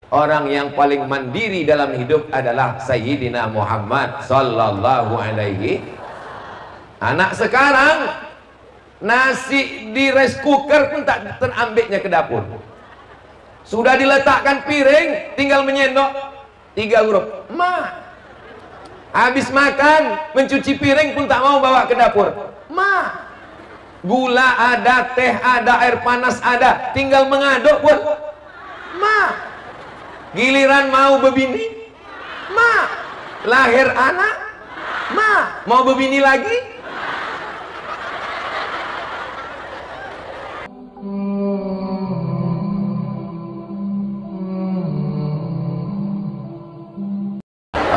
Orang yang paling mandiri dalam hidup adalah Sayyidina Muhammad sallallahu alaihi. Anak sekarang nasi di rice cooker pun tak terambilnya ke dapur. Sudah diletakkan piring, tinggal menyendok 3 huruf, ma. Habis makan, mencuci piring pun tak mau bawa ke dapur, ma. Gula ada, teh ada, air panas ada, tinggal mengaduk pun, ma. Giliran mau bebini, ma. Lahir anak, ma. Mau bebini lagi,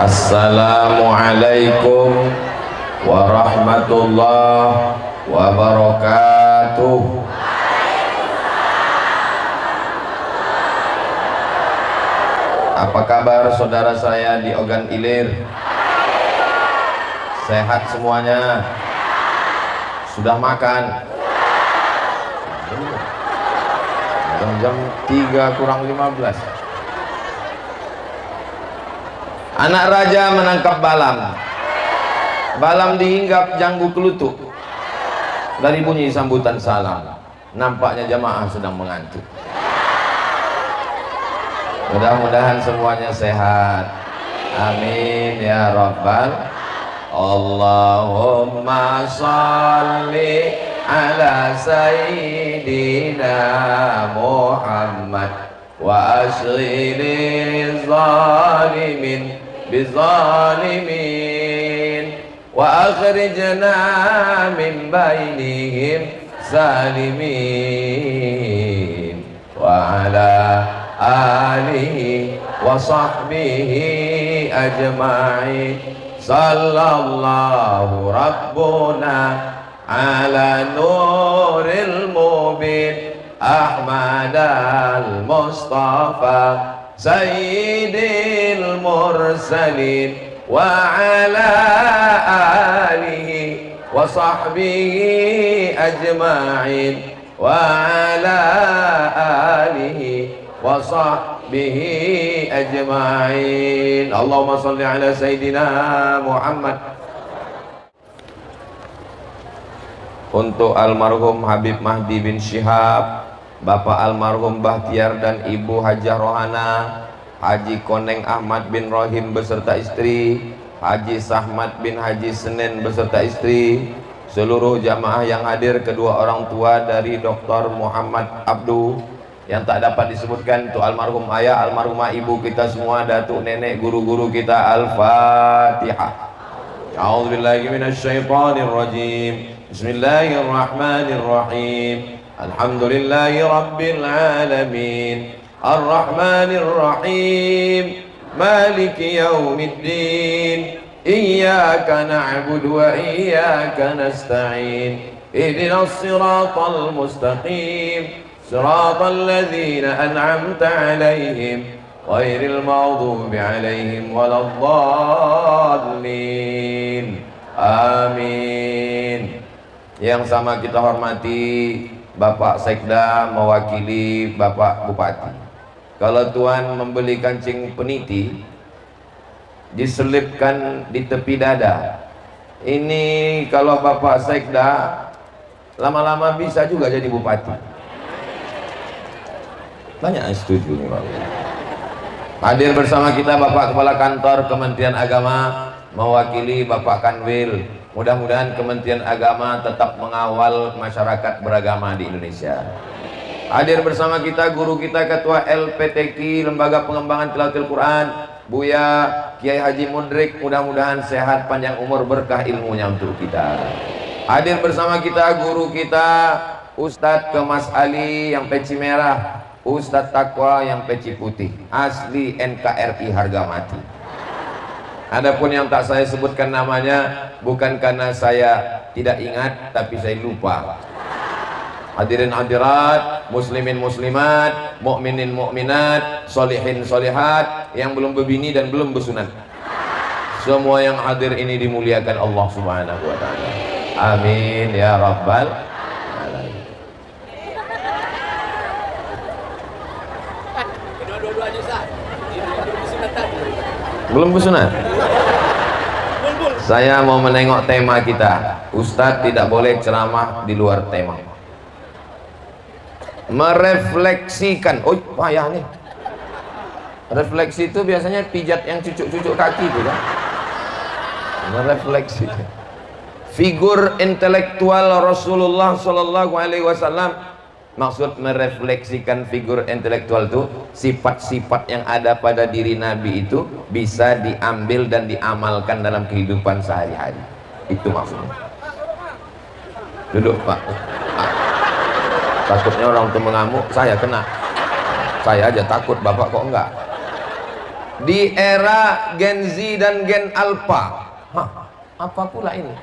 Assalamualaikum warahmatullahi wabarakatuh. Apa kabar saudara saya di Ogan Ilir? Sehat semuanya? Sudah makan? Jam 3 kurang 15. Anak raja menangkap balam. Balam dihinggap janggu kelutuk. Dari bunyi sambutan salam, nampaknya jamaah sedang mengantuk. Mudah-mudahan semuanya sehat. Amin ya rabbal. Allahumma sholli ala sayyidina Muhammad wa asghili zalimin bizalimin wa akhrijna min bainihim salimin wa ala alihi wa sahbihi ajma'in. Sallallahu rabbuna ala nuril mubin Ahmad al-Mustafa Sayyidil Mursalin wa ala alihi wa sahbihi ajma'in wa ala alihi wa sahbihi ajma'in. Allahumma salli ala Sayyidina Muhammad. Untuk almarhum Habib Mahdi bin Syihab, Bapak almarhum Bahtiar dan Ibu Hajah Rohana, Haji Koneng Ahmad bin Rohim beserta istri, Haji Sahmad bin Haji Senen beserta istri, seluruh jamaah yang hadir, kedua orang tua dari Dr. Muhammad Abdu yang tak dapat disebutkan, untuk almarhum ayah, almarhumah ibu kita semua, datuk nenek, guru-guru kita. Al-Fatihah. A'udzubillahi minasyaitonir rajim. Bismillahirrahmanirrahim. Alhamdulillahi rabbil alamin. Ar-Rahmanir Rahim. Maliki yaumiddin. Iyyaka na'budu wa iyyaka nasta'in. Ihdinas siratal mustaqim. Siratal ladzina an'amta 'alaihim ghairil maghdubi 'alaihim waladdallin. Amin. Yang sama kita hormati Bapak Sekda mewakili Bapak Bupati. Kalau Tuan membeli kancing peniti diselipkan di tepi dada, ini kalau Bapak Sekda lama-lama bisa juga jadi bupati. Banyak yang setuju nih Bapak. Hadir bersama kita Bapak Kepala Kantor Kementerian Agama mewakili Bapak Kanwil. Mudah-mudahan Kementerian Agama tetap mengawal masyarakat beragama di Indonesia. Hadir bersama kita guru kita Ketua LPTQ Lembaga Pengembangan Tilawatil Quran, Buya Kiai Haji Mudrik. Mudah-mudahan sehat, panjang umur, berkah ilmunya untuk kita. Hadir bersama kita guru kita Ustadz Kemas Ali yang peci merah, Ustadz Takwa yang peci putih, asli NKRI harga mati. Adapun yang tak saya sebutkan namanya bukan karena saya tidak ingat, tapi saya lupa. Hadirin hadirat, muslimin muslimat, mukminin mukminat, solihin solihat, yang belum berbini dan belum bersunat, semua yang hadir ini dimuliakan Allah Subhanahu wa ta'ala. Amin ya rabbal alamin. Dua-duanya sah. Belum bersunat. Saya mau menengok tema kita. Ustadz tidak boleh ceramah di luar tema. Merefleksikan. Oh payah nih. Refleksi itu biasanya pijat yang cucuk-cucuk kaki itu kan. Merefleksikan figur intelektual Rasulullah Sallallahu Alaihi Wasallam. Maksud merefleksikan figur intelektual itu sifat-sifat yang ada pada diri Nabi itu bisa diambil dan diamalkan dalam kehidupan sehari-hari. Itu maksudnya. Duduk Pak. Takutnya orang itu mengamuk, saya kena. Saya aja takut, Bapak kok enggak. Di era Gen Z dan Gen Alpha. Hah, apa pula ini?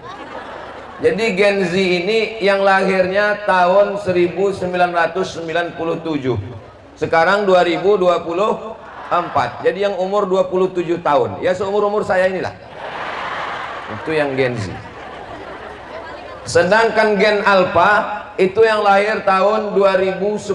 Jadi Gen Z ini yang lahirnya tahun 1997, sekarang 2024, jadi yang umur 27 tahun, ya seumur-umur saya inilah, itu yang Gen Z. Sedangkan Gen Alpha itu yang lahir tahun 2010,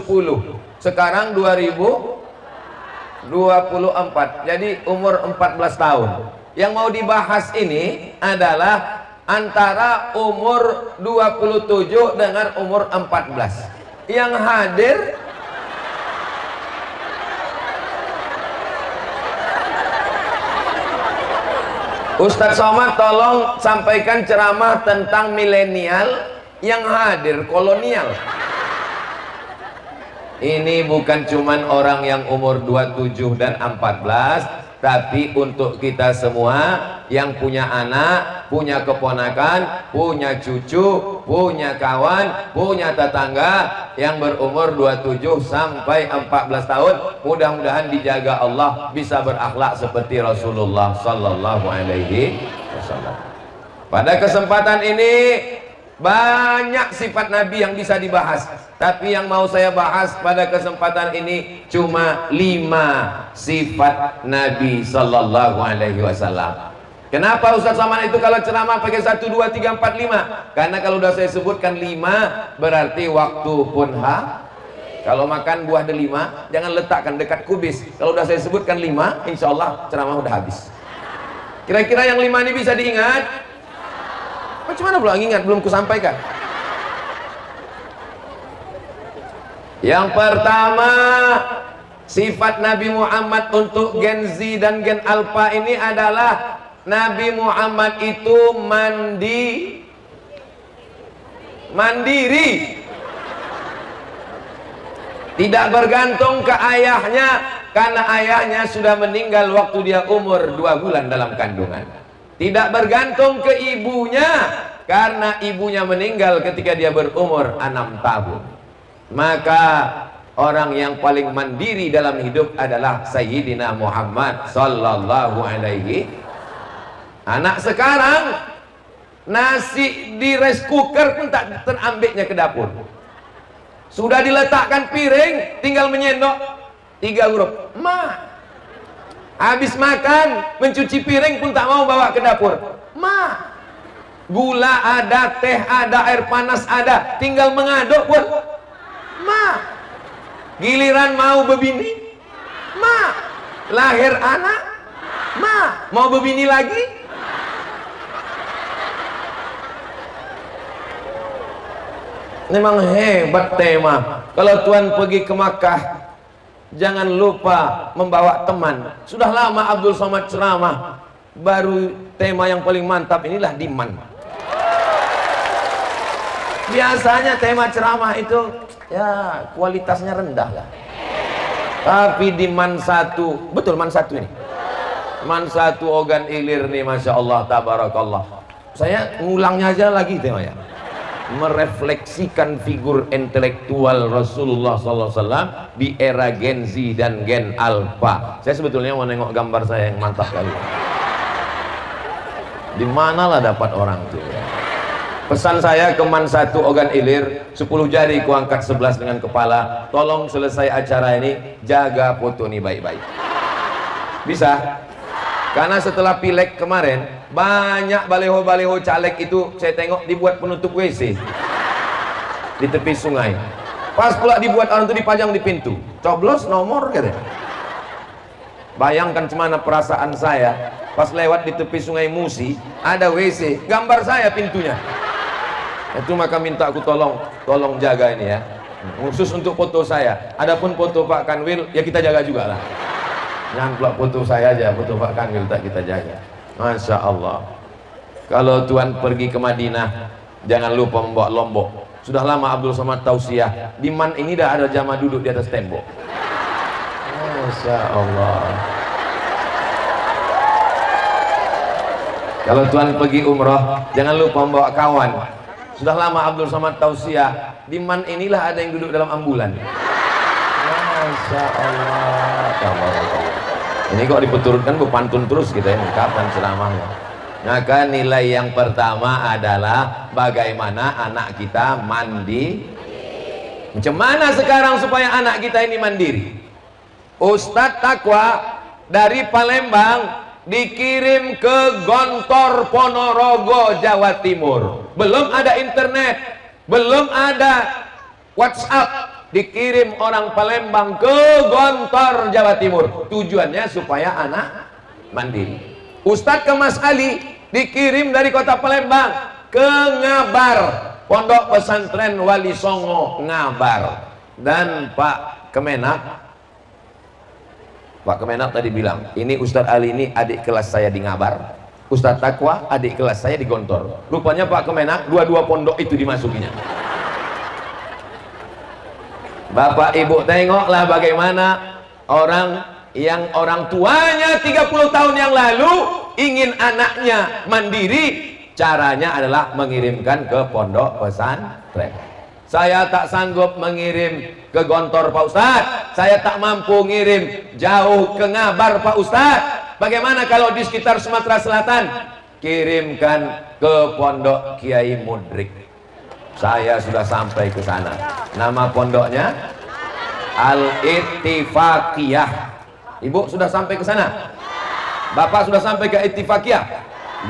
sekarang 2024, jadi umur 14 tahun. Yang mau dibahas ini adalah antara umur 27 dengan umur 14. Yang hadir Ustadz Somad, tolong sampaikan ceramah tentang milenial. Yang hadir kolonial. Ini bukan cuman orang yang umur 27 dan 14, tapi untuk kita semua yang punya anak, punya keponakan, punya cucu, punya kawan, punya tetangga yang berumur 27 sampai 14 tahun, mudah-mudahan dijaga Allah bisa berakhlak seperti Rasulullah Sallallahu Alaihi Wasallam. Pada kesempatan ini banyak sifat Nabi yang bisa dibahas, tapi yang mau saya bahas pada kesempatan ini cuma 5 sifat Nabi Sallallahu Alaihi Wasallam. Kenapa Ustadz Somad itu kalau ceramah pakai 1, 2, 3, 4, 5? Karena kalau udah saya sebutkan 5 berarti waktu pun kalau makan buah delima jangan letakkan dekat kubis. Kalau udah saya sebutkan 5, insya Allah ceramah udah habis. Kira-kira yang 5 ini bisa diingat? Bagaimana belum ingat, belum kusampaikan. Yang pertama, sifat Nabi Muhammad untuk Gen Z dan Gen Alpha ini adalah Nabi Muhammad itu mandiri, tidak bergantung ke ayahnya, karena ayahnya sudah meninggal waktu dia umur 2 bulan dalam kandungan. Tidak bergantung ke ibunya, karena ibunya meninggal ketika dia berumur 6 tahun. Maka orang yang paling mandiri dalam hidup adalah Sayyidina Muhammad Sallallahu Alaihi. Anak sekarang nasi di rice cooker pun tak terambilnya ke dapur. Sudah diletakkan piring, tinggal menyendok 3 huruf ma. Habis makan, mencuci piring pun tak mau bawa ke dapur. Ma. Gula ada, teh ada, air panas ada, tinggal mengaduk pun ma. Giliran mau bebini, ma. Lahir anak, ma. Mau bebini lagi, memang hebat tema. Kalau Tuhan pergi ke Makkah, jangan lupa membawa teman. Sudah lama Abdul Somad ceramah, baru tema yang paling mantap inilah diman. Biasanya tema ceramah itu ya kualitasnya rendah lah. Tapi di Man 1, betul Man 1 ini. Man 1 Ogan Ilir nih, Masya Allah, tabarakallah. Saya ngulangnya aja lagi temanya. Merefleksikan figur intelektual Rasulullah SAW di era Gen Z dan Gen Alpha. Saya sebetulnya mau nengok gambar saya yang mantap kali. Di manalah dapat orang itu ya. Pesan saya ke Man 1 Ogan Ilir, 10 jari kuangkat 11 dengan kepala. Tolong selesai acara ini jaga foto ini baik-baik. Bisa? Karena setelah pileg kemarin, banyak baliho-baliho caleg itu saya tengok dibuat penutup WC di tepi sungai. Pas pula dibuat orang itu dipajang di pintu, coblos nomor katanya. Bayangkan cemana perasaan saya pas lewat di tepi Sungai Musi, ada WC, gambar saya pintunya. Itu maka minta aku tolong jaga ini ya, khusus untuk foto saya. Adapun foto Pak Kanwil ya kita jaga juga lah. Jangan pula foto saya aja, foto Pak Kanwil tak kita jaga. Masya Allah. Kalau Tuhan pergi ke Madinah, jangan lupa membawa lombok. Sudah lama Abdul Somad tausiah, di Man ini dah ada jamaah duduk di atas tembok. Masya Allah. Kalau Tuhan pergi umroh, jangan lupa membawa kawan. Sudah lama Abdul Somad tausiah, di Man inilah ada yang duduk dalam ambulan. Masya Allah. Ini kok dipeturutkan berpantun terus kita ini, kapan ceramahnya? Maka nilai yang pertama adalah bagaimana anak kita mandi. Macam mana sekarang supaya anak kita ini mandiri? Ustadz Takwa dari Palembang dikirim ke Gontor Ponorogo, Jawa Timur. Belum ada internet, belum ada WhatsApp, dikirim orang Palembang ke Gontor, Jawa Timur. Tujuannya supaya anak mandiri. Ustadz Kemas Ali dikirim dari kota Palembang ke Ngabar, Pondok Pesantren Wali Songo Ngabar. Dan Pak Kemenak tadi bilang, ini Ustadz Ali ini adik kelas saya di Ngabar, Ustadz Takwa adik kelas saya di Gontor. Rupanya Pak Kemenak dua-dua pondok itu dimasukinya. Bapak Ibu tengoklah bagaimana orang tuanya 30 tahun yang lalu ingin anaknya mandiri, caranya adalah mengirimkan ke pondok pesantren. Saya tak sanggup mengirim ke Gontor Pak Ustadz, saya tak mampu ngirim jauh ke Ngabar Pak Ustadz. Bagaimana kalau di sekitar Sumatera Selatan? Kirimkan ke pondok Kiai Mudrik. Saya sudah sampai ke sana. Nama pondoknya Al-Ittifaqiyah. Ibu sudah sampai ke sana? Bapak sudah sampai ke Ittifaqiyah?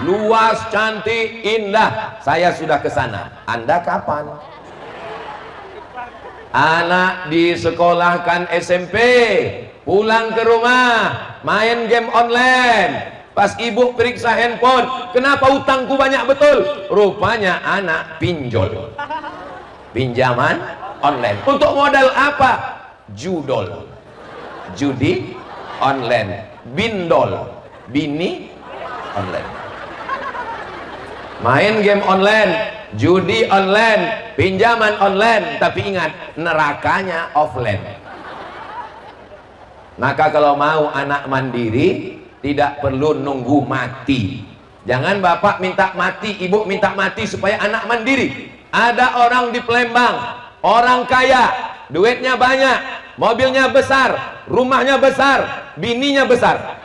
Luas, cantik, indah. Saya sudah ke sana. Anda kapan? Anak disekolahkan SMP, pulang ke rumah main game online. Pas ibu periksa handphone, kenapa utangku banyak betul? Rupanya anak pinjol, pinjaman online. Untuk modal apa? Judol, judi online. Bindol, bini online. Main game online, judi online, pinjaman online. Tapi ingat, nerakanya offline. Maka kalau mau anak mandiri, tidak perlu nunggu mati. Jangan bapak minta mati, ibu minta mati supaya anak mandiri. Ada orang di Palembang, orang kaya, duitnya banyak, mobilnya besar, rumahnya besar, bininya besar.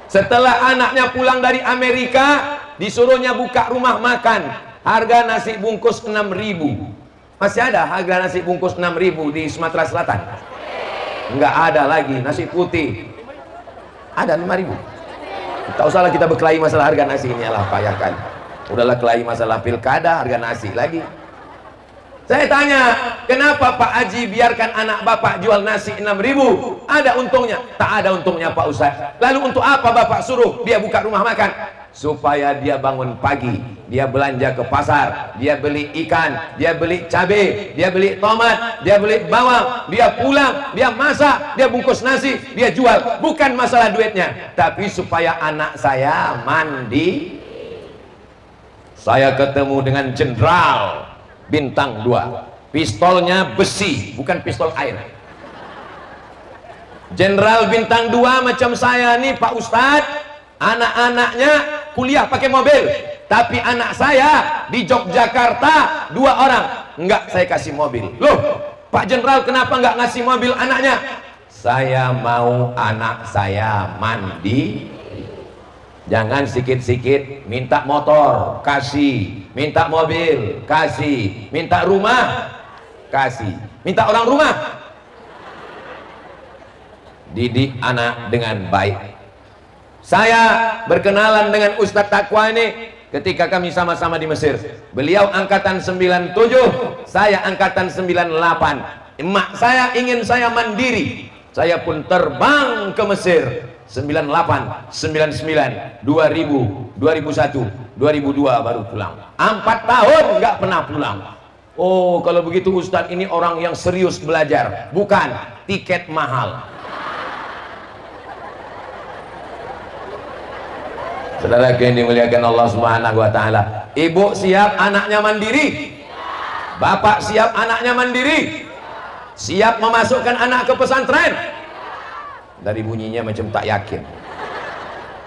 Setelah anaknya pulang dari Amerika, disuruhnya buka rumah makan, harga nasi bungkus 6.000. Masih ada harga nasi bungkus 6.000 di Sumatera Selatan? Enggak ada lagi. Nasi putih ada 5.000. Tak usahlah kita berkelahi masalah harga nasi ini, lah payahkan. Udahlah kelahi masalah pilkada, harga nasi lagi. Saya tanya, kenapa Pak Haji biarkan anak bapak jual nasi 6.000? Ada untungnya? Tak ada untungnya Pak Ustaz. Lalu untuk apa bapak suruh dia buka rumah makan? Supaya dia bangun pagi, dia belanja ke pasar, dia beli ikan, dia beli cabai, dia beli tomat, dia beli bawang, dia pulang, dia masak, dia bungkus nasi, dia jual. Bukan masalah duitnya, tapi supaya anak saya mandi. Saya ketemu dengan jenderal bintang 2, pistolnya besi, bukan pistol air. Jenderal bintang 2 macam saya nih Pak Ustadz, anak-anaknya kuliah pakai mobil, tapi anak saya di Yogyakarta 2 orang, enggak saya kasih mobil. Loh Pak Jenderal, kenapa enggak ngasih mobil anaknya? Saya mau anak saya mandi. Jangan sikit-sikit minta motor, kasih, minta mobil, kasih, minta rumah, kasih, minta orang rumah. Didik anak dengan baik. Saya berkenalan dengan Ustadz Takwa ini ketika kami sama-sama di Mesir. Beliau angkatan 97, saya angkatan 98. Emak saya ingin saya mandiri. Saya pun terbang ke Mesir 98, 99, 2000, 2001, 2002 baru pulang. 4 tahun nggak pernah pulang. Oh, kalau begitu Ustadz ini orang yang serius belajar. Bukan, tiket mahal. Saudara yang dimuliakan Allah Subhanahu wa taala. Ibu siap anaknya mandiri? Bapak siap anaknya mandiri? Siap memasukkan anak ke pesantren? Dari bunyinya macam tak yakin.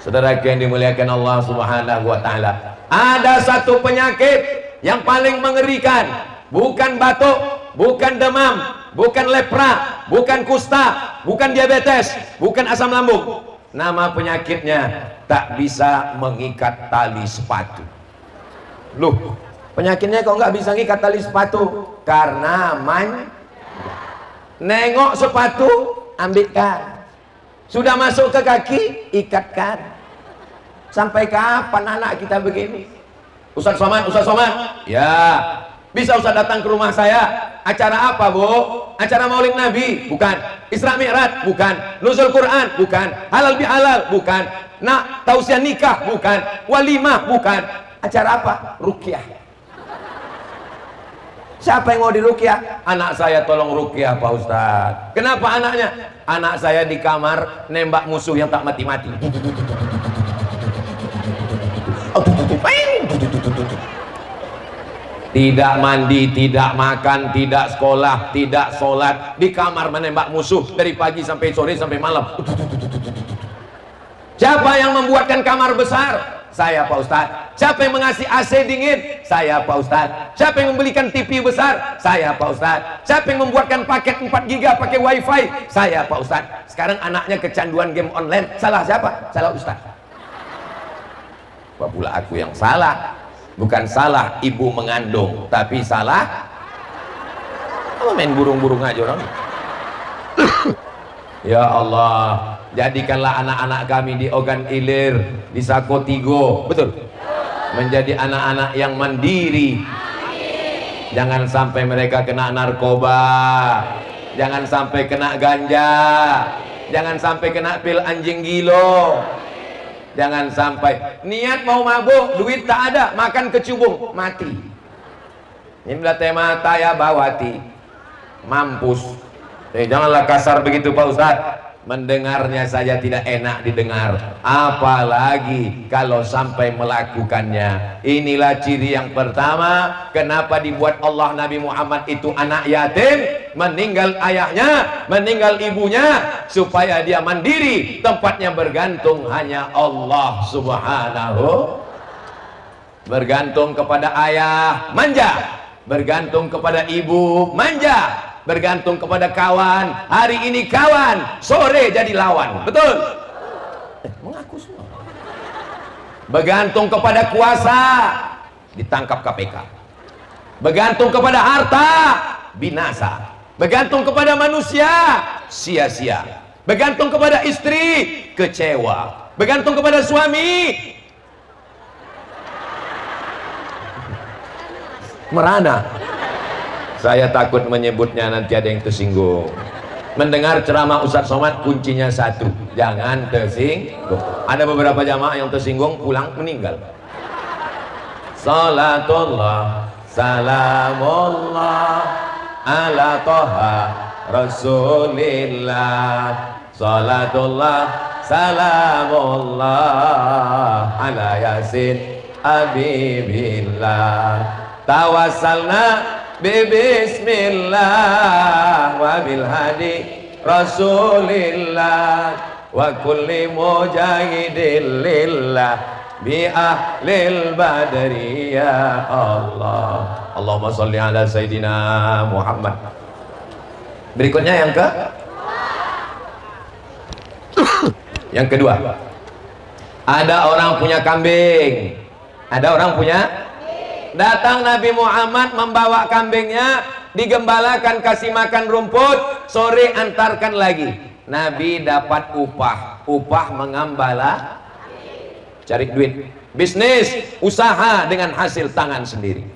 Saudara yang dimuliakan Allah Subhanahu wa taala. Ada satu penyakit yang paling mengerikan, bukan batuk, bukan demam, bukan lepra, bukan kusta, bukan diabetes, bukan asam lambung. Nama penyakitnya tak bisa mengikat tali sepatu. Loh, penyakitnya kok nggak bisa ngikat tali sepatu? Karena nengok sepatu, ambilkan. Sudah masuk ke kaki, ikatkan. Sampai kapan anak kita begini? Ustaz Somad, Ustaz Somad. Ya, bisa Ustaz datang ke rumah saya. Acara apa, Bu? Acara Maulid Nabi? Bukan. Isra Mi'raj? Bukan. Nuzul Quran? Bukan. Halal bihalal? Bukan. Nak tausiah nikah? Bukan. Walimah? Bukan. Acara apa? Ruqyah. Siapa yang mau diruqyah? Anak saya tolong ruqyah Pak Ustaz. Kenapa anaknya? Anak saya di kamar nembak musuh yang tak mati-mati. Tidak mandi, tidak makan, tidak sekolah, tidak sholat, di kamar menembak musuh dari pagi sampai sore sampai malam. Siapa yang membuatkan kamar besar? Saya Pak Ustadz. Siapa yang mengasih AC dingin? Saya Pak Ustadz. Siapa yang membelikan TV besar? Saya Pak Ustadz. Siapa yang membuatkan paket 4 giga pakai wifi? Saya Pak Ustadz. Sekarang anaknya kecanduan game online. Salah siapa? Salah Ustadz. Apa pula aku yang salah? Bukan salah ibu mengandung, tapi salah main burung-burung aja orang. Ya Allah, jadikanlah anak-anak kami di Ogan Ilir, di Sakotigo, betul, menjadi anak-anak yang mandiri. Jangan sampai mereka kena narkoba, jangan sampai kena ganja, jangan sampai kena pil anjing gilo, jangan sampai niat mau mabuk, duit tak ada, makan kecubung, mati. Ini mata ya bawati, mampus. Janganlah kasar begitu Pak Ustadz. Mendengarnya saja tidak enak didengar, apalagi kalau sampai melakukannya. Inilah ciri yang pertama kenapa dibuat Allah Nabi Muhammad itu anak yatim, meninggal ayahnya, meninggal ibunya, supaya dia mandiri, tempatnya bergantung hanya Allah Subhanahu. Bergantung kepada ayah, manja. Bergantung kepada ibu, manja. Bergantung kepada kawan, hari ini kawan, sore jadi lawan, betul? Mengaku semua. Bergantung kepada kuasa, ditangkap KPK. Bergantung kepada harta, binasa. Bergantung kepada manusia, sia-sia. Bergantung kepada istri, kecewa. Bergantung kepada suami, merana. Saya takut menyebutnya, nanti ada yang tersinggung. Mendengar ceramah Ustadz Somad kuncinya satu, jangan tersinggung. Ada beberapa jamaah yang tersinggung, pulang meninggal. Salatullah salamullah ala toha rasulillah. Salatullah salamullah ala yasin habibillah. Tawassalna bismillah wa bil hadi rasulillah wa kulli mujahidin lillah bi ahlil badri ya Allah. Allahumma sholli ala sayyidina Muhammad. Berikutnya yang kedua, ada orang punya kambing, ada orang punya. Datang Nabi Muhammad membawa kambingnya, digembalakan, kasih makan rumput, sore antarkan lagi. Nabi dapat upah mengembala, cari duit, bisnis, usaha dengan hasil tangan sendiri.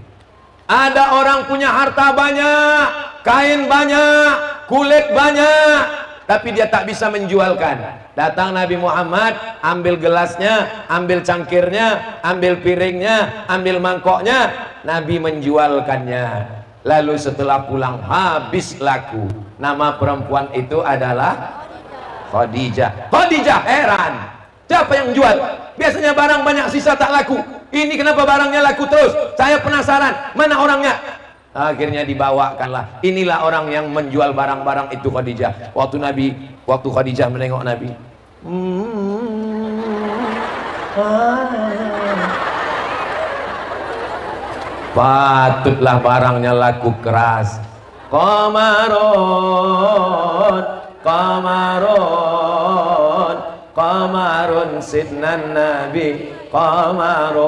Ada orang punya harta banyak, kain banyak, kulit banyak, tapi dia tak bisa menjualkan. Datang Nabi Muhammad, ambil gelasnya, ambil cangkirnya, ambil piringnya, ambil mangkoknya, Nabi menjualkannya. Lalu setelah pulang habis laku. Nama perempuan itu adalah Khadijah. Khadijah heran, siapa yang jual? Biasanya barang banyak sisa tak laku, ini kenapa barangnya laku terus? Saya penasaran, mana orangnya? Akhirnya dibawakanlah. Inilah orang yang menjual barang-barang itu, Khadijah. Waktu Khadijah menengok Nabi, patutlah barangnya laku keras. Qamarun sidnan Nabi, qamarun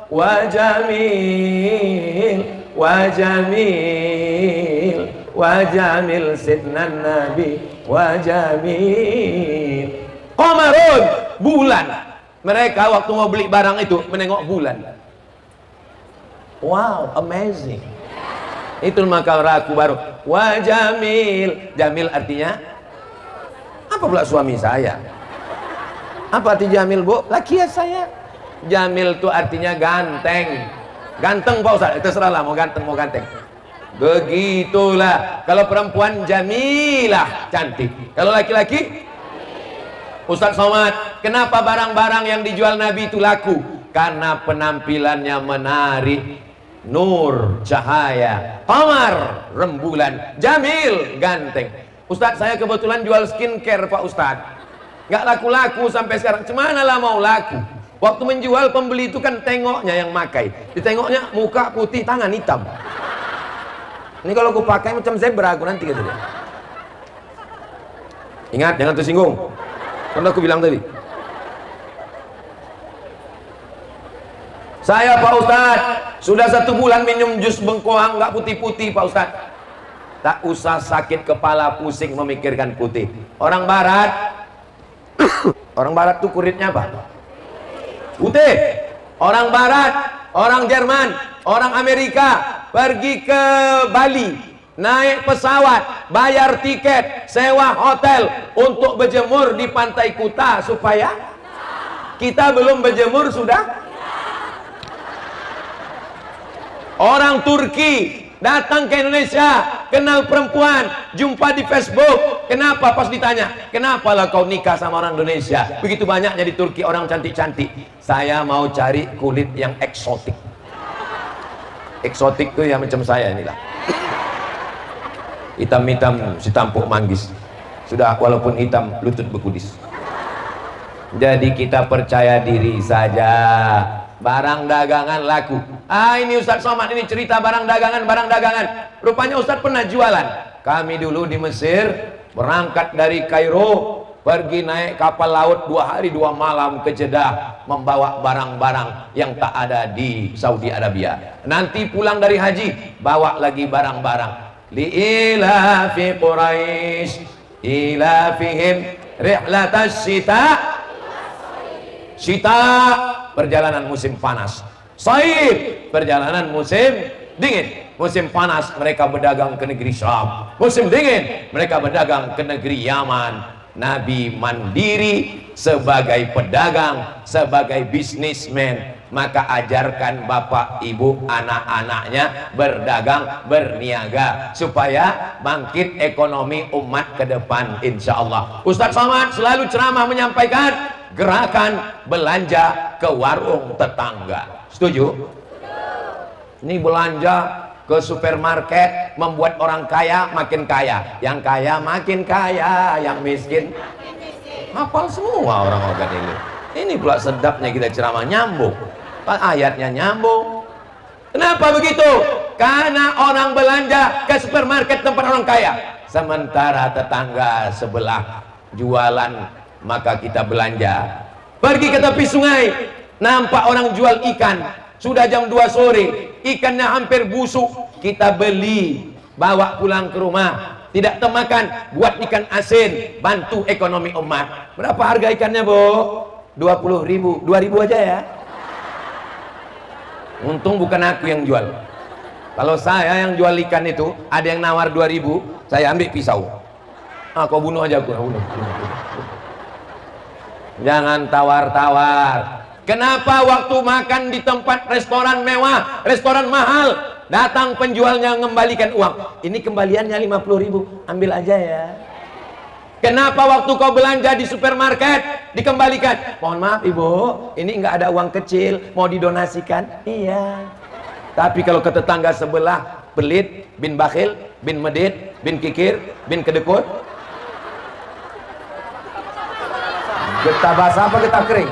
wa jamil sidnan Nabi wa jamil. Qamarun, bulan. Mereka waktu mau beli barang itu menengok bulan. Wow, amazing. Itu maka raku baru. Wa jamil. Jamil artinya apa pula? Suami saya. Apa arti jamil, Bu? Laki ya saya. Jamil itu artinya ganteng. Ganteng Pak Ustaz, terserahlah mau ganteng mau ganteng. Begitulah. Kalau perempuan jamilah, cantik. Kalau laki-laki, Ustaz Somad, kenapa barang-barang yang dijual Nabi itu laku? Karena penampilannya menarik, nur, cahaya. Qamar, rembulan. Jamil, ganteng. Ustaz, saya kebetulan jual skincare Pak Ustaz, nggak laku-laku sampai sekarang. Cemana lah mau laku? Waktu menjual, pembeli itu kan tengoknya yang makai, ditengoknya muka putih, tangan hitam. Ini kalau aku pakai macam zebra aku nanti, gitu. Ingat, jangan tersinggung. Kan aku bilang tadi. Saya Pak Ustaz sudah 1 bulan minum jus bengkoang, nggak putih-putih Pak Ustaz. Tak usah sakit kepala pusing memikirkan putih. Orang barat orang barat tuh kulitnya apa? Putih. Orang barat, orang Jerman, orang Amerika pergi ke Bali, naik pesawat, bayar tiket, sewa hotel untuk berjemur di pantai Kuta supaya kita belum berjemur sudah. Orang Turki datang ke Indonesia, kenal perempuan, jumpa di Facebook. Kenapa? Pas ditanya, kenapa lah kau nikah sama orang Indonesia? Begitu banyaknya di Turki orang cantik-cantik. Saya mau cari kulit yang eksotik. Eksotik tuh ya macam saya inilah. Hitam-hitam si tampuk manggis. Sudah walaupun hitam lutut bekudis. Jadi kita percaya diri saja. Barang dagangan laku. Ini Ustaz Somad, ini cerita barang dagangan. Rupanya Ustaz pernah jualan. Kami dulu di Mesir, berangkat dari Kairo, pergi naik kapal laut 2 hari 2 malam ke Jeddah, membawa barang-barang yang tak ada di Saudi Arabia. Nanti pulang dari haji, bawa lagi barang-barang. Li'ilafi Quraisy ilafihim rihlatas Syita, perjalanan musim panas. Saif, perjalanan musim dingin. Musim panas mereka berdagang ke negeri Syam. Musim dingin mereka berdagang ke negeri Yaman. Nabi mandiri sebagai pedagang, sebagai bisnismen. Maka ajarkan bapak ibu anak-anaknya berdagang, berniaga, supaya bangkit ekonomi umat ke depan insyaallah. Ustaz Somad selalu ceramah menyampaikan gerakan belanja ke warung tetangga. Setuju? Ini belanja ke supermarket membuat orang kaya makin kaya, yang kaya makin kaya, yang miskin hafal semua orang-orang ini. Ini pula sedapnya kita ceramah, nyambung, ayatnya nyambung. Kenapa begitu? Karena orang belanja ke supermarket tempat orang kaya, sementara tetangga sebelah jualan, maka kita belanja. Pergi ke tepi sungai, nampak orang jual ikan, sudah jam 2 sore, ikannya hampir busuk, kita beli, bawa pulang ke rumah, tidak temakan, buat ikan asin, bantu ekonomi umat. Berapa harga ikannya, Bu? 20.000, 2.000 aja ya. Untung bukan aku yang jual. Kalau saya yang jual ikan itu, ada yang nawar 2.000, saya ambil pisau. Ah, kau bunuh aja aku. Bunuh. Jangan tawar-tawar. Kenapa waktu makan di tempat restoran mewah, restoran mahal, datang penjualnya mengembalikan uang? Ini kembaliannya 50.000, ambil aja ya. Kenapa waktu kau belanja di supermarket dikembalikan? Mohon maaf ibu, ini nggak ada uang kecil, mau didonasikan? Iya. Tapi kalau ke tetangga sebelah, pelit, bin bakhil, bin medit, bin kikir, bin kedekut, getah basah apa getah kering?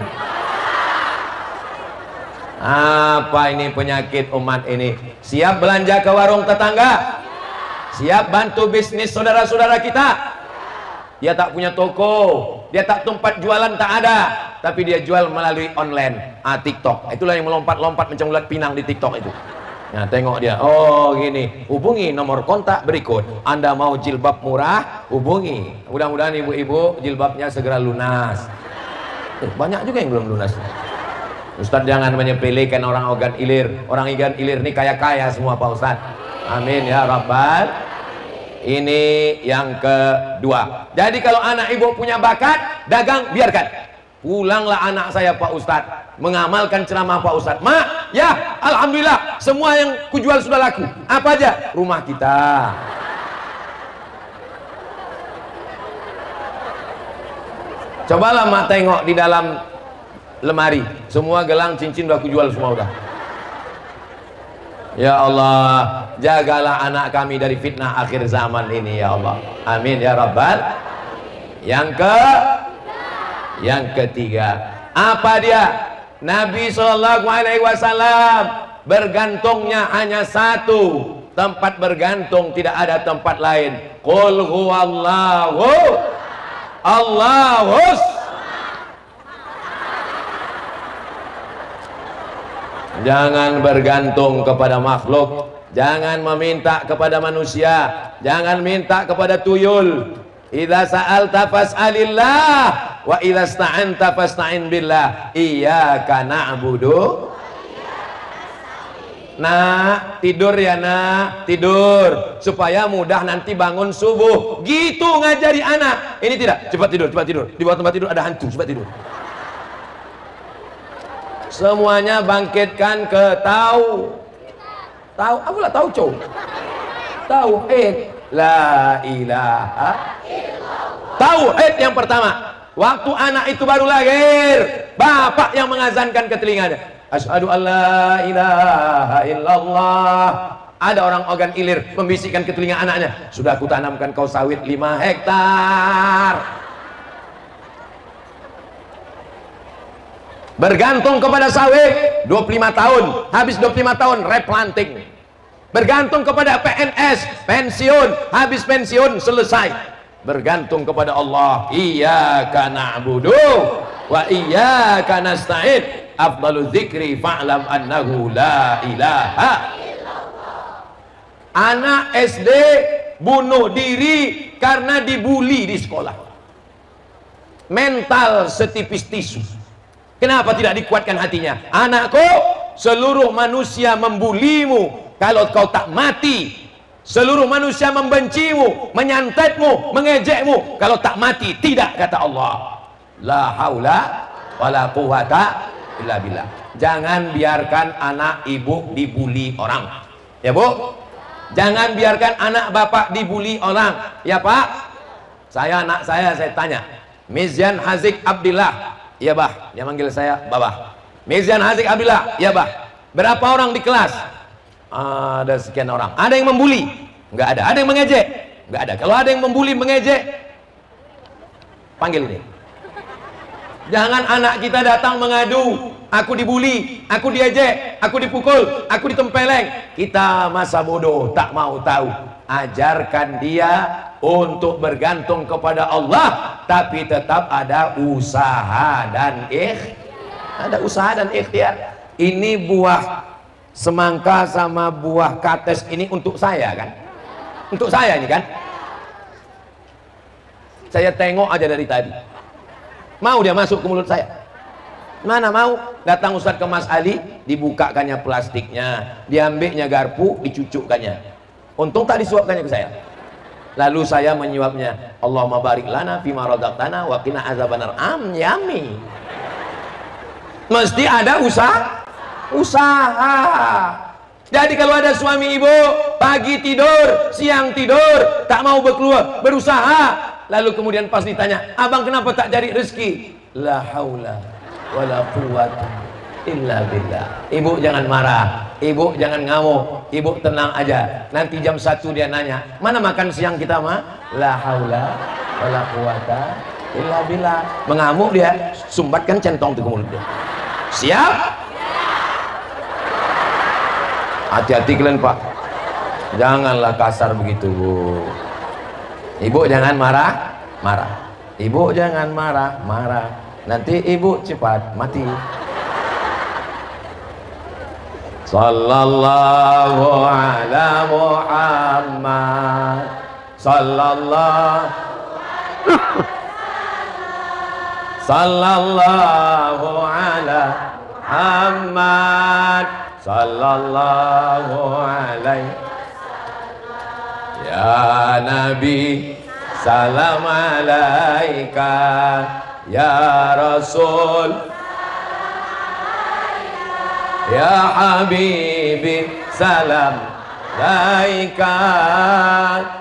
Apa ini penyakit umat ini? Siap belanja ke warung tetangga? Siap bantu bisnis saudara-saudara kita? Dia tak punya toko, dia tak tempat jualan, tak ada, tapi dia jual melalui online, TikTok. Itulah yang melompat-lompat macam ulat pinang di TikTok itu. Nah, tengok dia, oh gini, hubungi nomor kontak berikut. Anda mau jilbab murah, hubungi. Mudah-mudahan ibu-ibu jilbabnya segera lunas. Banyak juga yang belum lunas. Ustadz jangan menyepelekan orang organ ilir. Orang organ ilir ini kaya-kaya semua Pak Ustadz. Amin ya Rabbal. Ini yang kedua. Jadi kalau anak ibu punya bakat dagang, biarkan. Pulanglah anak saya Pak Ustadz mengamalkan ceramah Pak Ustadz. Mak, ya alhamdulillah semua yang kujual sudah laku. Apa aja? Rumah kita. Cobalah mak tengok di dalam lemari, semua gelang cincin udah kujual semua udah. Ya Allah, jagalah anak kami dari fitnah akhir zaman ini ya Allah. Amin ya Rabbal. Yang ketiga, apa dia? Nabi SAW bergantungnya hanya satu tempat bergantung, tidak ada tempat lain. Qul huwallahu Allahus. Jangan bergantung kepada makhluk, jangan meminta kepada manusia, jangan minta kepada tuyul. Idza sa'alta fas'alillah wa idza sta'anta fasta'in billah. Iyyaka na'budu. Nak, tidur ya nak, tidur supaya mudah nanti bangun subuh. Gitu ngajari anak. Ini tidak, cepat tidur, cepat tidur. Di bawah tempat tidur ada hantu, cepat tidur. Semuanya bangkitkan ke apalah tauhid, tauhid, la ilaha illallah. Tauhid yang pertama. Waktu anak itu baru lahir, bapak yang mengazankan ke telinganya, asyhadu alla ilaha illallah. Ada orang organ ilir membisikkan ke telinga anaknya, sudah aku tanamkan kau sawit 5 hektar. Bergantung kepada sawit 25 tahun, habis 25 tahun replanting. Bergantung kepada PNS, pensiun, habis pensiun selesai. Bergantung kepada Allah, iyyaka na'budu wa iyyaka nasta'in. Afdalul dzikri fa'lam annahu la ilaha illallah. Anak SD bunuh diri karena dibully di sekolah. Mental setipis tisu. Kenapa tidak dikuatkan hatinya? Anakku, seluruh manusia membulimu. Kalau kau tak mati, seluruh manusia membencimu, menyantetmu, mengejekmu. Kalau tak mati, tidak, kata Allah. La haula wala quwata illa billah. Jangan biarkan anak ibu dibuli orang. Ya bu? Jangan biarkan anak bapak dibuli orang. Ya pak? Anak saya tanya. Mizyan Hazik Abdillah. Ya bah, dia manggil saya babah. Mizyan Hazik Abdillah, ya bah. Berapa orang di kelas? Ada sekian orang. Ada yang membuli? Enggak ada. Ada yang mengejek? Enggak ada. Kalau ada yang membuli, mengejek, panggil ini. Jangan anak kita datang mengadu, aku dibuli, aku diejek, aku dipukul, aku ditempeleng. Kita masa bodoh, tak mau tahu. Ajarkan dia untuk bergantung kepada Allah, tapi tetap ada usaha dan ikhtiar. Ini buah semangka sama buah kates ini untuk saya kan? Untuk saya ini kan? Saya tengok aja dari tadi. Mau dia masuk ke mulut saya? Mana mau? Datang Ustadz ke Mas Ali, dibukakannya plastiknya, diambilnya garpu, dicucukkannya. Untung tak disuapkannya ke saya. Lalu saya menyuapnya, Allahumma barik lana fima razaqtana wa qina azabannar. Yami. Mesti ada usaha. Jadi kalau ada suami ibu pagi tidur, siang tidur, tak mau berusaha, lalu kemudian pas ditanya, abang kenapa tak cari rezeki? La haula wala quwwata illa billah. Ibu jangan marah, ibu jangan ngamuk, ibu tenang aja. Nanti jam 1 dia nanya, mana makan siang kita mah? La haula wala quwwata illa billah. Mengamuk dia, sumbatkan centong ke mulut dia. Siap? Hati-hati kalian Pak, janganlah kasar begitu. Ibu jangan marah. Ibu jangan marah. Nanti ibu cepat mati. Sallallahu ala Muhammad. Sallallahu ala Muhammad. Sallallahu alaihi ya Nabi, salam alaika ya Rasul, ya Habibi, salam alaika,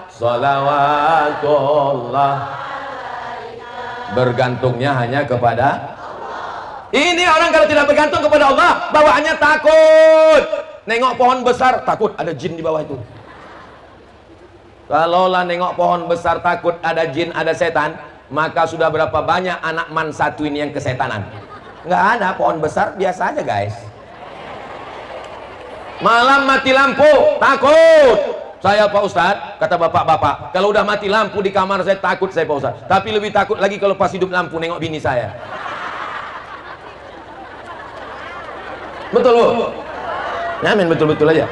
salawatullah. Bergantungnya hanya kepada ini. Orang kalau tidak bergantung kepada Allah, bawaannya takut. Nengok pohon besar, takut ada jin di bawah itu. Kalaulah nengok pohon besar takut ada jin, ada setan, maka sudah berapa banyak anak man satu ini yang kesetanan. Nggak ada, pohon besar biasa aja guys. Malam mati lampu, takut. Saya Pak Ustadz, kata bapak-bapak, kalau udah mati lampu di kamar saya takut saya Pak Ustadz. Tapi lebih takut lagi kalau pas hidup lampu nengok bini saya. Betul Bu? Amin, betul-betul aja.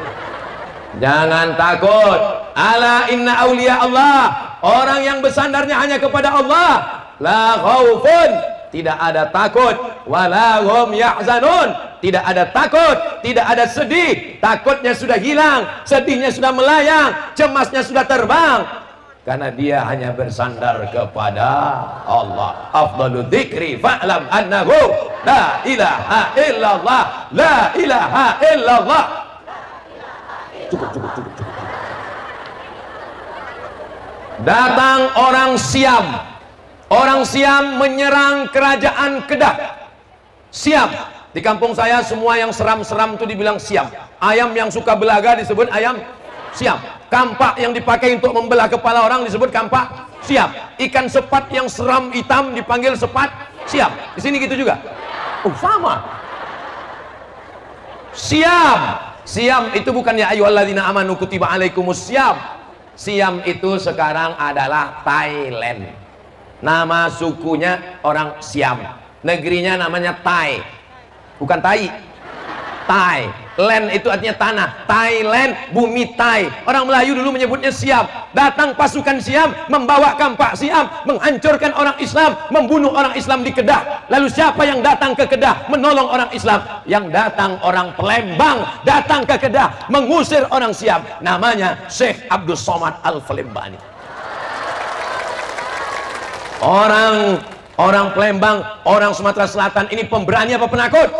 Jangan takut. Ala inna awliya Allah, orang yang bersandarnya hanya kepada Allah, la khaufun, tidak ada takut, wala hum yahzanun, tidak ada takut, tidak ada sedih. Takutnya sudah hilang, sedihnya sudah melayang, cemasnya sudah terbang, karena dia hanya bersandar kepada Allah. Afdalu dzikri fa'lam annahu la ilaha illallah, la ilaha illallah. Cukup. Datang orang Siam menyerang kerajaan Kedah. Siam, di kampung saya semua yang seram-seram itu dibilang Siam. Ayam yang suka belaga disebut ayam Siam. Kampak yang dipakai untuk membelah kepala orang disebut kampak Siam. Ikan sepat yang seram hitam dipanggil sepat Siam. Di sini gitu juga. Oh, sama. Siam itu bukan ya ayyuhalladzina amanu kutiba alaikumus Siam. Siam itu sekarang adalah Thailand. Nama sukunya orang Siam. Negerinya namanya Thai. Bukan Tai. Thai. Land itu artinya tanah. Thailand, bumi Thai. Orang Melayu dulu menyebutnya Siam. Datang pasukan Siam, membawa kampak Siam, menghancurkan orang Islam, membunuh orang Islam di Kedah. Lalu siapa yang datang ke Kedah menolong orang Islam? Yang datang orang Palembang, datang ke Kedah mengusir orang Siam. Namanya Syekh Abdul Somad Al-Falembani. Orang Palembang, orang Sumatera Selatan ini pemberani apa penakut?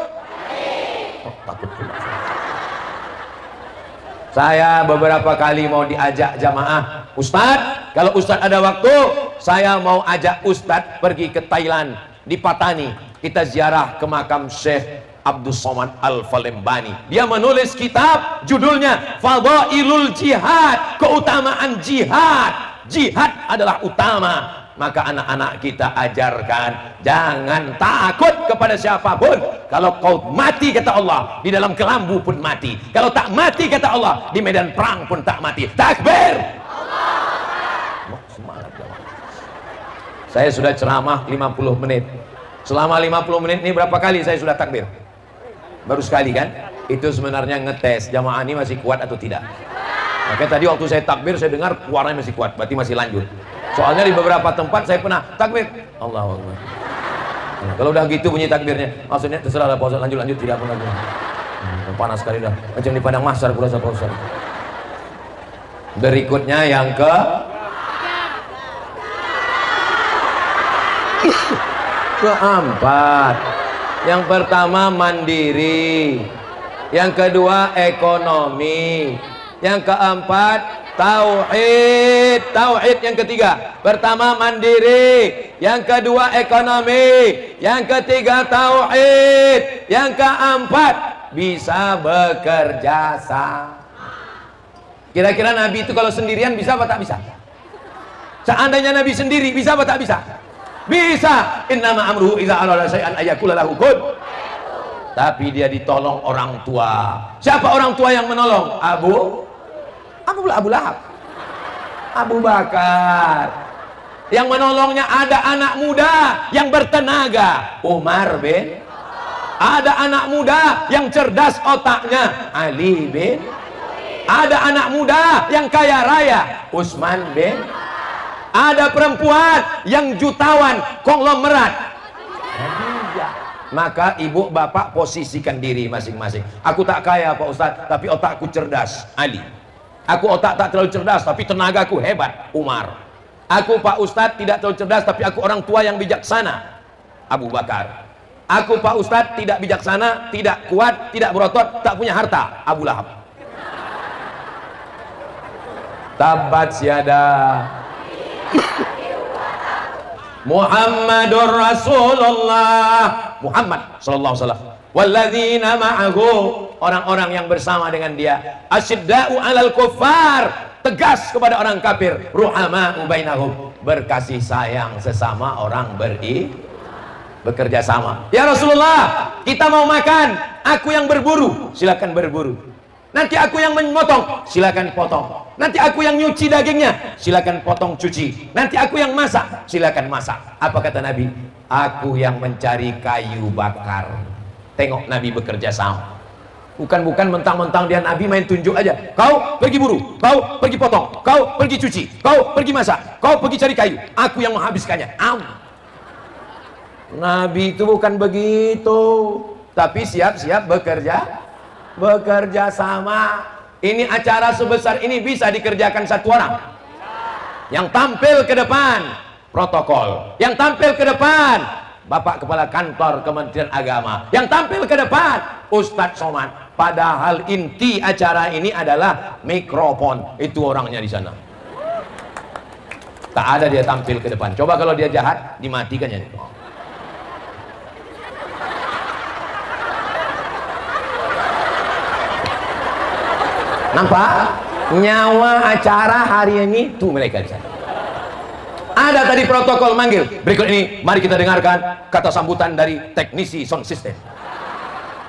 Oh, takut. Saya beberapa kali mau diajak jamaah, Ustadz, kalau Ustadz ada waktu, saya mau ajak Ustadz pergi ke Thailand, di Patani. Kita ziarah ke makam Syekh Abdul Somad Al-Falembani. Dia menulis kitab, judulnya Fadailul Jihad, keutamaan jihad. Jihad adalah utama. Maka anak-anak kita ajarkan, jangan takut kepada siapapun. Kalau kau mati kata Allah, di dalam kelambu pun mati. Kalau tak mati kata Allah, di medan perang pun tak mati. Takbir. Semangat. Saya sudah ceramah 50 menit. Selama 50 menit ini berapa kali saya sudah takbir? Baru sekali kan? Itu sebenarnya ngetes jamaah ini masih kuat atau tidak. Makanya tadi waktu saya takbir, saya dengar suaranya masih kuat, berarti masih lanjut. Soalnya di beberapa tempat saya pernah takbir, Allahu Akbar. Nah, kalau udah gitu bunyi takbirnya, maksudnya terserah lah Pak Ustaz, lanjut tidak apa lagi. Panas sekali dah, macam di padang mahsyar kurasa Pak Ustaz. Berikutnya yang Keempat, yang pertama mandiri, yang kedua ekonomi, yang keempat tauhid. Tauhid yang ketiga. Pertama mandiri, yang kedua ekonomi, yang ketiga tauhid, yang keempat bisa bekerja sama. Kira-kira Nabi itu kalau sendirian bisa apa tak bisa? Seandainya Nabi sendiri bisa apa tak bisa? Bisa. Innama amruhu idza arada syai'an ayyakula lahu kun. Tapi dia ditolong orang tua. Siapa orang tua yang menolong? Abu Lahab, Abu Bakar. Yang menolongnya ada anak muda yang bertenaga, Umar bin. Ada anak muda yang cerdas otaknya, Ali bin. Ada anak muda yang kaya raya, Utsman bin. Ada perempuan yang jutawan, konglomerat, Khadijah. Maka ibu bapak posisikan diri masing-masing. Aku tak kaya Pak Ustadz, tapi otakku cerdas, Ali. Aku otak tak terlalu cerdas, tapi tenagaku hebat, Umar. Aku Pak Ustadz tidak terlalu cerdas, tapi aku orang tua yang bijaksana, Abu Bakar. Aku Pak Ustadz tidak bijaksana, tidak kuat, tidak berotot, tak punya harta, Abu Lahab. Tabat syada Muhammadur Rasulullah, Muhammad sallallahu alaihi wasallam, walladzina ma'ahu, orang-orang yang bersama dengan dia, asyidda'u 'alal kuffar, tegas kepada orang kafir, ruhama'u bainahum, berkasih sayang sesama orang bekerja sama. Ya Rasulullah, kita mau makan, aku yang berburu, silakan berburu. Nanti aku yang memotong, silakan potong. Nanti aku yang nyuci dagingnya, silakan potong cuci. Nanti aku yang masak, silakan masak. Apa kata Nabi? Aku yang mencari kayu bakar. Tengok Nabi bekerja sama. Bukan mentang-mentang dia Nabi main tunjuk aja. Kau pergi buru, kau pergi potong, kau pergi cuci, kau pergi masak, kau pergi cari kayu. Aku yang menghabiskannya. Nabi itu bukan begitu, tapi siap-siap bekerja sama. Ini acara sebesar ini bisa dikerjakan satu orang. Yang tampil ke depan protokol, yang tampil ke depan Bapak Kepala Kantor Kementerian Agama, yang tampil ke depan Ustadz Somad. Padahal inti acara ini adalah mikrofon. Itu orangnya di sana. Tak ada dia tampil ke depan. Coba kalau dia jahat, dimatikan ya. Nampak? Nyawa acara hari ini tuh mereka di sana. Ada tadi protokol manggil. Berikut ini mari kita dengarkan kata sambutan dari teknisi sound system.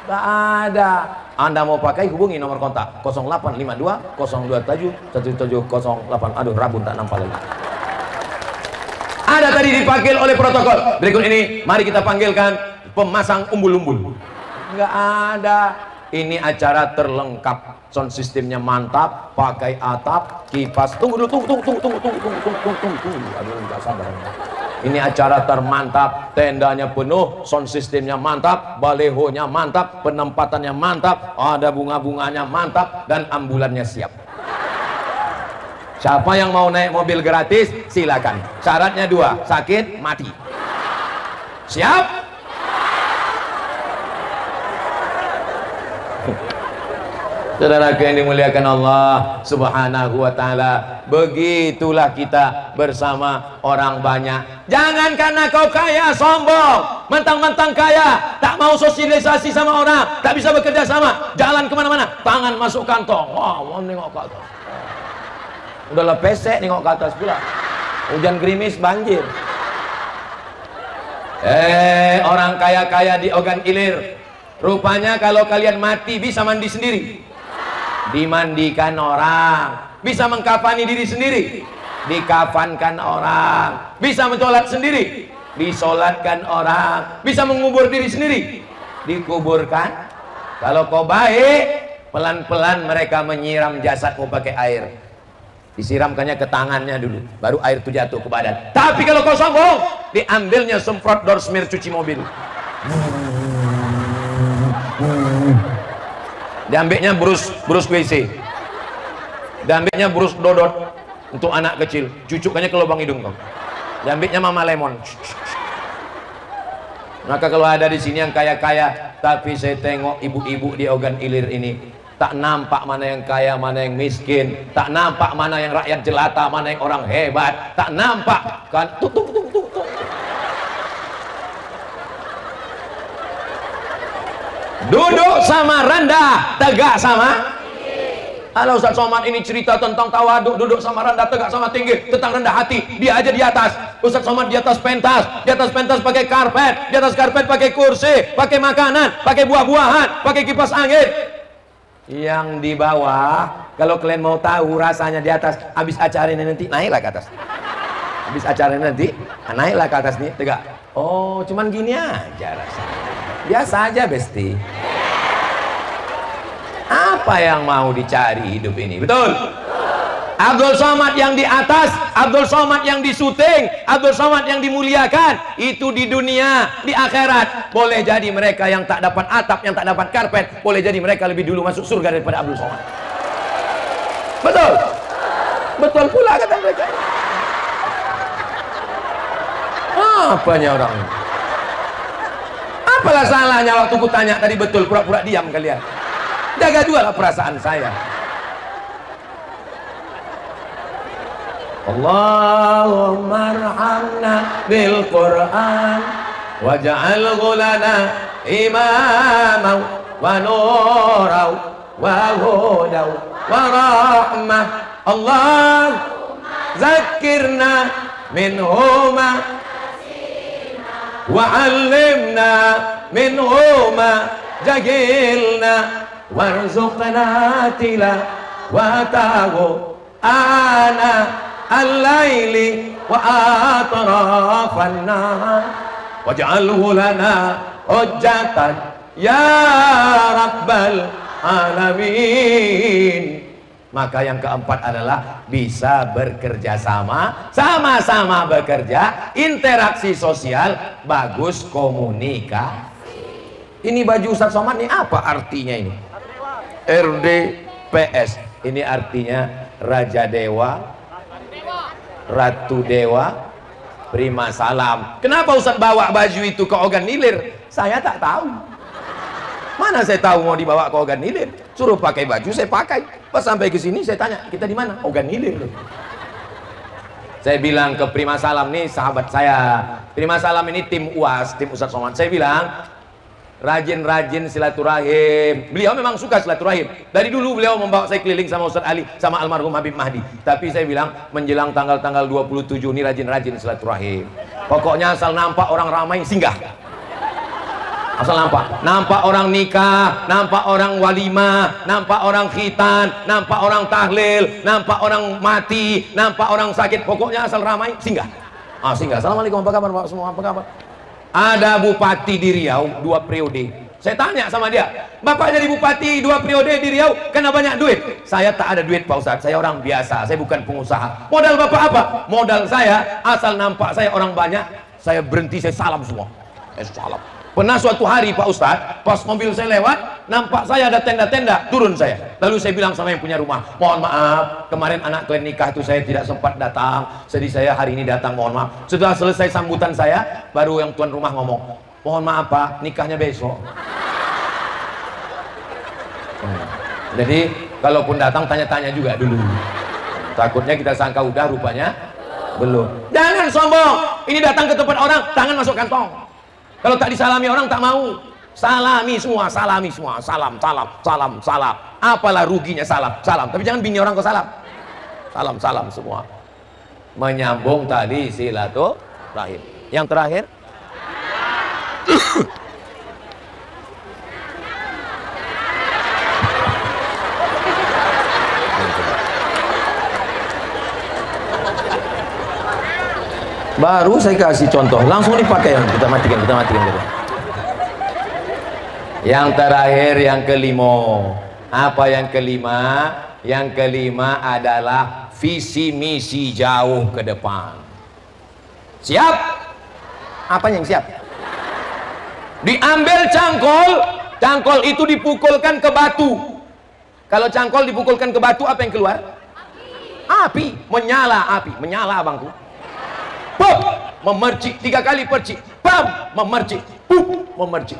Tak ada. Anda mau pakai hubungi nomor kontak 0852 027 1708. Aduh, rabun tak nampak lagi. Ada tadi dipanggil oleh protokol. Berikut ini mari kita panggilkan pemasang umbul-umbul. Enggak ada. Ini acara terlengkap, sound sistemnya mantap, pakai atap, kipas. Tunggu. Aduh, enggak sabar. Ini acara termantap, tendanya penuh, sound sistemnya mantap, balehonya mantap, penempatannya mantap, ada bunga-bunganya mantap, dan ambulannya siap. Siapa yang mau naik mobil gratis, silakan. Syaratnya 2, sakit, mati. Siap? Saudaraku yang dimuliakan Allah Subhanahu wa ta'ala, begitulah kita bersama orang banyak. Jangan karena kau kaya sombong, mentang-mentang kaya tak mau sosialisasi sama orang, tak bisa bekerja sama, jalan kemana-mana tangan masuk kantong. Wah, mau nengok ke atas, udahlah pesek nengok ke atas pula, hujan gerimis banjir. Orang kaya-kaya di Ogan Ilir, rupanya kalau kalian mati bisa mandi sendiri, dimandikan orang, bisa mengkafani diri sendiri, dikafankan orang, bisa mencolat sendiri, disolatkan orang, bisa mengubur diri sendiri, dikuburkan. Kalau kau baik, pelan-pelan mereka menyiram jasadmu pakai air, disiramkannya ke tangannya dulu, baru air itu jatuh ke badan. Tapi kalau kau sombong, diambilnya semprot dorsmir cuci mobil, diambilnya brus WC, diambilnya brus dodot untuk anak kecil, cucukkannya ke lubang hidung kau, diambilnya mama lemon, Maka kalau ada di sini yang kaya-kaya, tapi saya tengok ibu-ibu di Ogan Ilir ini, tak nampak mana yang kaya, mana yang miskin, tak nampak mana yang rakyat jelata, mana yang orang hebat, tak nampak kan. Tuh. Duduk sama rendah, tegak sama. Kalau Ustaz Somad ini cerita tentang tawaduk, duduk sama rendah, tegak sama tinggi, tentang rendah hati, dia aja di atas. Ustaz Somad di atas pentas pakai karpet, di atas karpet pakai kursi, pakai makanan, pakai buah-buahan, pakai kipas angin. Yang di bawah, kalau kalian mau tahu rasanya di atas, habis acara ini nanti naiklah ke atas. Habis acara ini nanti naiklah ke atas nih, tegak. Oh, cuman gini aja rasanya. Biasa aja, Besti. Apa yang mau dicari hidup ini? Betul? Abdul Somad yang di atas, Abdul Somad yang di syuting, Abdul Somad yang dimuliakan, itu di dunia, di akhirat. Boleh jadi mereka yang tak dapat atap, yang tak dapat karpet, boleh jadi mereka lebih dulu masuk surga daripada Abdul Somad. Betul? Betul pula kata mereka. Apanya orang ini? Apalah salahnya waktu ku tanya tadi betul, pura-pura diam kalian. Jaga juga lah perasaan saya. Allahumma arhamna bil Qur'an waj'alhu lana imaman wa nuran wa hudan wa rahmah. Allah zakkirna minhuma wa 'allimna minhuma jahilna warzuqna tilawatahu ana al-laili wa atrafan nahar waj'alhu lana hujjatan ya rabbal alamin. Maka yang keempat adalah bisa bekerja sama, sama-sama bekerja, interaksi sosial, bagus komunikasi. Ini baju Ustaz Somad ini apa artinya ini? RDPS. Ini artinya Raja Dewa, Ratu Dewa, Prima Salam. Kenapa Ustaz bawa baju itu ke Ogan Ilir? Saya tak tahu. Mana saya tahu mau dibawa ke Ogan Ilir? Suruh pakai baju, saya pakai. Pas sampai ke sini saya tanya, kita di mana? Ogan Ilir. Saya bilang ke Prima Salam nih, sahabat saya. Prima Salam ini tim UAS, tim Ustaz Somad. Saya bilang, rajin-rajin silaturahim. Beliau memang suka silaturahim. Dari dulu beliau membawa saya keliling sama Ustaz Ali, sama almarhum Habib Mahdi. Tapi saya bilang, menjelang tanggal-tanggal 27 ini rajin-rajin silaturahim. Pokoknya asal nampak orang ramai, singgah. Asal nampak orang nikah, nampak orang walimah, nampak orang khitan, nampak orang tahlil, nampak orang mati, nampak orang sakit. Pokoknya asal ramai, singgah. Singgah. Assalamualaikum, apa kabar Pak semua, apa kabar? Ada bupati di Riau 2 periode. Saya tanya sama dia, Bapak jadi bupati 2 periode di Riau, kena banyak duit? Saya tak ada duit Pak Ustadz, saya orang biasa, saya bukan pengusaha. Modal Bapak apa? Modal saya, asal nampak saya orang banyak, saya berhenti, saya salam semua. Salam. Pernah suatu hari Pak Ustadz, pas mobil saya lewat, nampak saya ada tenda-tenda, turun saya. Lalu saya bilang sama yang punya rumah, mohon maaf, kemarin anak kalian nikah itu saya tidak sempat datang, jadi saya hari ini datang, mohon maaf. Setelah selesai sambutan saya, baru yang tuan rumah ngomong, mohon maaf Pak, nikahnya besok. Jadi kalaupun datang tanya-tanya juga dulu, takutnya kita sangka udah, rupanya belum. Jangan sombong, ini datang ke tempat orang, tangan masuk kantong. Kalau tak disalami orang tak mau. Salami semua, salam, salam. Apalah ruginya salam. Tapi jangan bini orang kau salam. Salam semua. Menyambung tadi silaturahim. Yang terakhir. Baru saya kasih contoh, langsung dipakai, kita matikan gitu. Yang terakhir, yang kelima. Apa yang kelima? Yang kelima adalah visi misi jauh ke depan. Siap? Apa yang siap? Diambil cangkol itu dipukulkan ke batu. Kalau cangkol dipukulkan ke batu, apa yang keluar? Api, menyala abangku. Pop, memercik 3 kali percik. Syam memercik, memercik.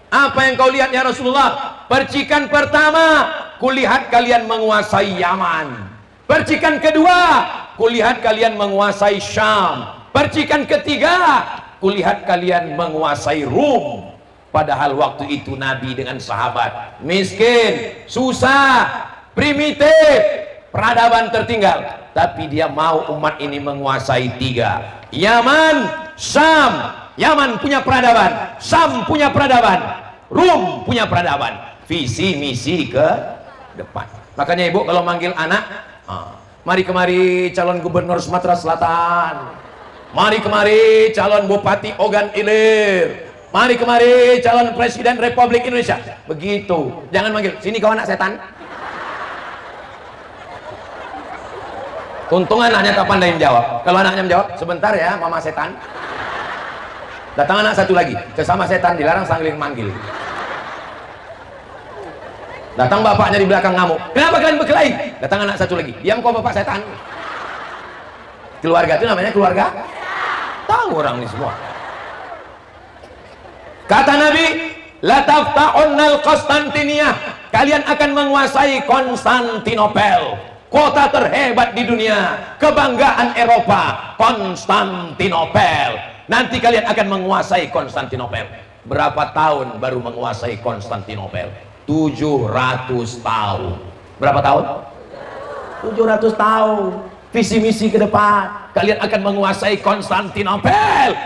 Apa yang kau lihat ya Rasulullah? Percikan pertama, kulihat kalian menguasai Yaman. Percikan kedua, kulihat kalian menguasai Syam. Percikan ketiga, kulihat kalian menguasai Rum. Padahal waktu itu Nabi dengan sahabat miskin, susah, primitif, peradaban tertinggal, tapi dia mau umat ini menguasai tiga: Yaman, Syam. Yaman punya peradaban, Syam punya peradaban, Rum punya peradaban. Visi misi ke depan. Makanya ibu kalau manggil anak, mari kemari calon gubernur Sumatera Selatan, mari kemari calon bupati Ogan Ilir, mari kemari calon presiden Republik Indonesia. Begitu. Jangan manggil, sini kau anak setan. Untung anaknya tak pandai menjawab. Kalau anaknya menjawab, sebentar ya mama setan. Datang anak satu lagi, sesama setan dilarang saling manggil. Datang bapaknya di belakang ngamuk, kenapa kalian berkelahi? Datang anak satu lagi, diam kau bapak setan. Keluarga itu namanya keluarga. Tahu orang ini semua. Kata Nabi, la tafta'unnal Konstantiniyah, kalian akan menguasai Konstantinopel, kota terhebat di dunia, kebanggaan Eropa, Konstantinopel. Nanti kalian akan menguasai Konstantinopel. Berapa tahun baru menguasai Konstantinopel? 700 tahun. Berapa tahun? 700 tahun. Visi misi ke depan, kalian akan menguasai Konstantinopel.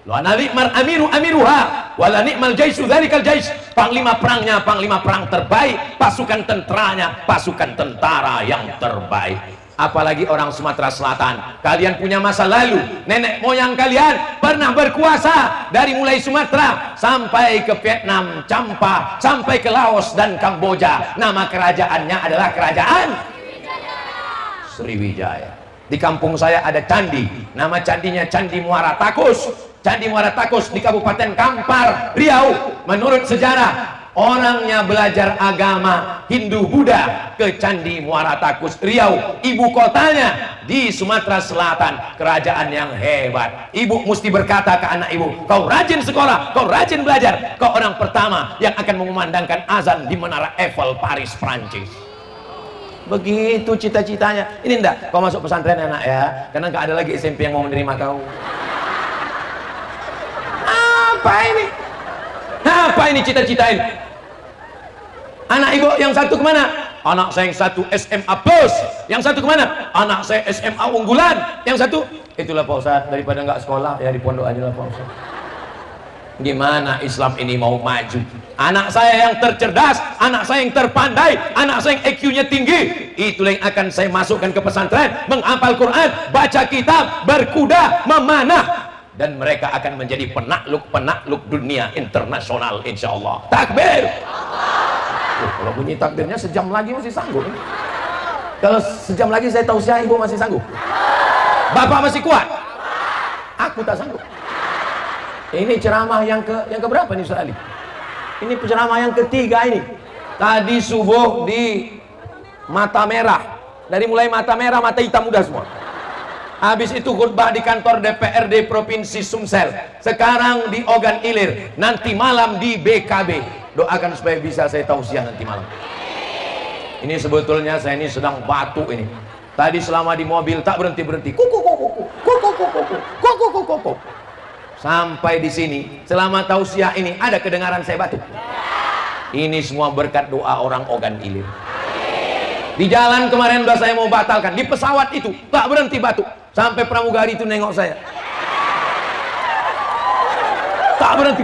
La ni'mal amiru amiruha wala ni'mal jaisu dzalikal jais. Panglima perangnya panglima perang terbaik, pasukan tentaranya pasukan tentara yang terbaik. Apalagi orang Sumatera Selatan, kalian punya masa lalu, nenek moyang kalian pernah berkuasa dari mulai Sumatera sampai ke Vietnam, Champa, sampai ke Laos dan Kamboja. Nama kerajaannya adalah kerajaan Sriwijaya. Di kampung saya ada candi, nama candinya Candi Muara Takus. Candi Muara Takus di Kabupaten Kampar, Riau. Menurut sejarah, orangnya belajar agama Hindu Buddha ke Candi Muara Takus Riau, ibu kotanya di Sumatera Selatan, kerajaan yang hebat. Ibu mesti berkata ke anak ibu, kau rajin sekolah, kau rajin belajar, kau orang pertama yang akan mengumandangkan azan di Menara Eiffel Paris, Prancis. Begitu cita-citanya. Ini enggak, kau masuk pesantren anak ya, karena nggak ada lagi SMP yang mau menerima kau. Apa ini? Apa ini cita-cita ini? Anak ibu yang satu kemana? Anak saya yang satu SMA plus. Yang satu kemana? Anak saya SMA unggulan. Yang satu, itulah Pak Ustadz, daripada nggak sekolah ya di pondok aja lah Pak Ustadz. Gimana Islam ini mau maju? Anak saya yang tercerdas, anak saya yang terpandai, anak saya yang IQ-nya tinggi, itulah yang akan saya masukkan ke pesantren, menghafal Quran, baca kitab, berkuda, memanah, dan mereka akan menjadi penakluk dunia internasional insya Allah. Takbir. Kalau bunyi takbirnya sejam lagi masih sanggup. Kalau sejam lagi saya tausiah ibu masih sanggup. Bapak masih kuat. Aku tak sanggup. Ini ceramah yang keberapa nih Ustaz Ali? Ini ceramah yang ketiga ini. Tadi subuh di Mata Merah. Dari mulai Mata Merah, Mata Hitam udah semua. Habis itu khutbah di kantor DPRD Provinsi Sumsel. Sekarang di Ogan Ilir. Nanti malam di BKB. Doakan supaya bisa saya tausiah nanti malam. Ini sebetulnya saya ini sedang batuk ini. Tadi selama di mobil tak berhenti-berhenti. Kuku kuku kuku kuku kuku kuku kuku kuku. Sampai di sini selama tausiah ini ada kedengaran saya batuk. Ini semua berkat doa orang Ogan Ilir. Di jalan kemarin udah saya mau batalkan, di pesawat itu tak berhenti batuk. Sampai pramugari itu nengok saya, tak berhenti.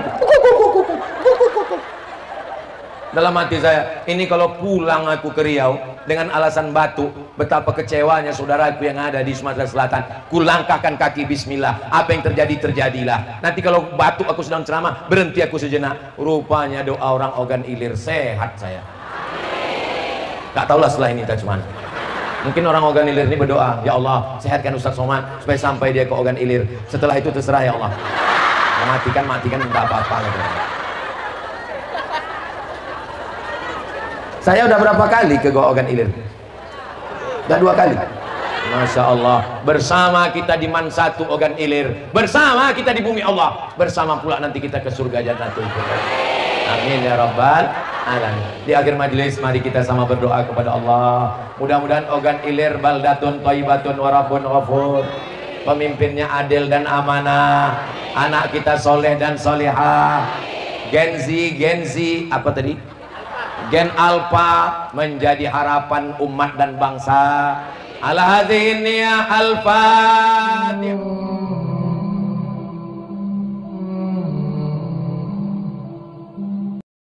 Dalam hati saya, ini kalau pulang aku ke Riau dengan alasan batuk, betapa kecewanya saudaraku yang ada di Sumatera Selatan. Kulangkahkan kaki bismillah, apa yang terjadi terjadilah. Nanti kalau batuk aku sedang ceramah, berhenti aku sejenak. Rupanya doa orang Ogan Ilir, sehat saya. Tak tahulah setelah ini tak cuman. Mungkin orang Ogan Ilir ini berdoa, ya Allah sehatkan Ustaz Somad supaya sampai dia ke Ogan Ilir. Setelah itu terserah ya Allah. Matikan minta apa-apa. Saya udah berapa kali ke Ogan Ilir? Udah 2 kali. Masya Allah. Bersama kita di Mansatu Ogan Ilir, bersama kita di bumi Allah, bersama pula nanti kita ke surga Jannatul Firdaus. Amin ya rabbal alamin. Di akhir majelis mari kita sama berdoa kepada Allah. Mudah-mudahan Ogan Ilir baldatun thayyibatun wa rabbun ghafur. Pemimpinnya adil dan amanah, anak kita soleh dan solihah. Gen Z apa tadi? Gen Alpha menjadi harapan umat dan bangsa. Ala hadhihi niyah al-fatihah.